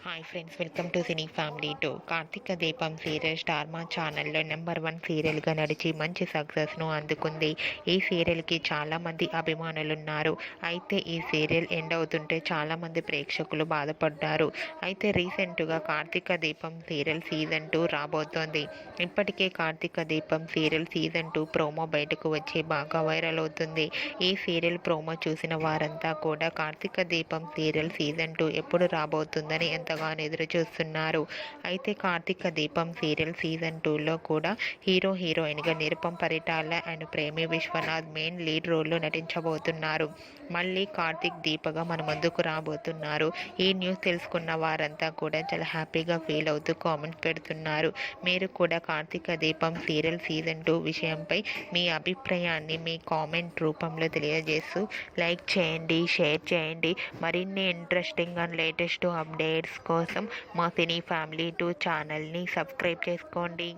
Hi friends, welcome to cine family 2. Karthika Deepam serial star మా ఛానల్లో number 1 సీరియల్గా నడిచి మంచి సక్సెస్ను అందుకుంది. ఈ సీరియల్కి చాలామంది అభిమానులున్నారు. అయితే ఈ సీరియల్ ఎండ్ అవుతుంటే చాలామంది ప్రేక్షకులు బాధపడ్డారు. అయితే రీసెంట్గా కార్తీక దీపం సీరియల్ సీజన్ 2 రాబోతోంది. ఇప్పటికే Karthika Deepam serial season 2 promo బయటకు వచ్చి బాగా వైరల్ అవుతుంది. ఈ సీరియల్ ప్రోమో చూసిన వారంతా కూడా కార్తీక దీపం సీరియల్ సీజన్ 2 ఎప్పుడు రాబోతుందని ఎంతగానో ఎదురు చూస్తున్నారు. అయితే కార్తీక దీపం సీరియల్ సీజన్ 2లో కూడా హీరోయిన్గా నిరుపమ్ పరిటాల అండ్ ప్రేమి విశ్వనాథ్ మెయిన్ లీడ్ రోల్లో నటించబోతున్నారు. మళ్ళీ కార్తీక్ దీపగా మన ముందుకు రాబోతున్నారు. ఈ న్యూస్ తెలుసుకున్న వారంతా కూడా చాలా హ్యాపీగా ఫీల్ అవుతూ కామెంట్ పెడుతున్నారు. మీరు కూడా కార్తీక దీపం సీరియల్ సీజన్ 2 విషయంపై మీ అభిప్రాయాన్ని మీ కామెంట్ రూపంలో తెలియజేస్తూ లైక్ చేయండి, షేర్ చేయండి. మరిన్ని ఇంట్రెస్టింగ్ అండ్ లేటెస్ట్ అప్డేట్స్ కోసం మా సినీ ఫ్యామిలీ 2 ఛానల్ని సబ్స్క్రైబ్ చేసుకోండి.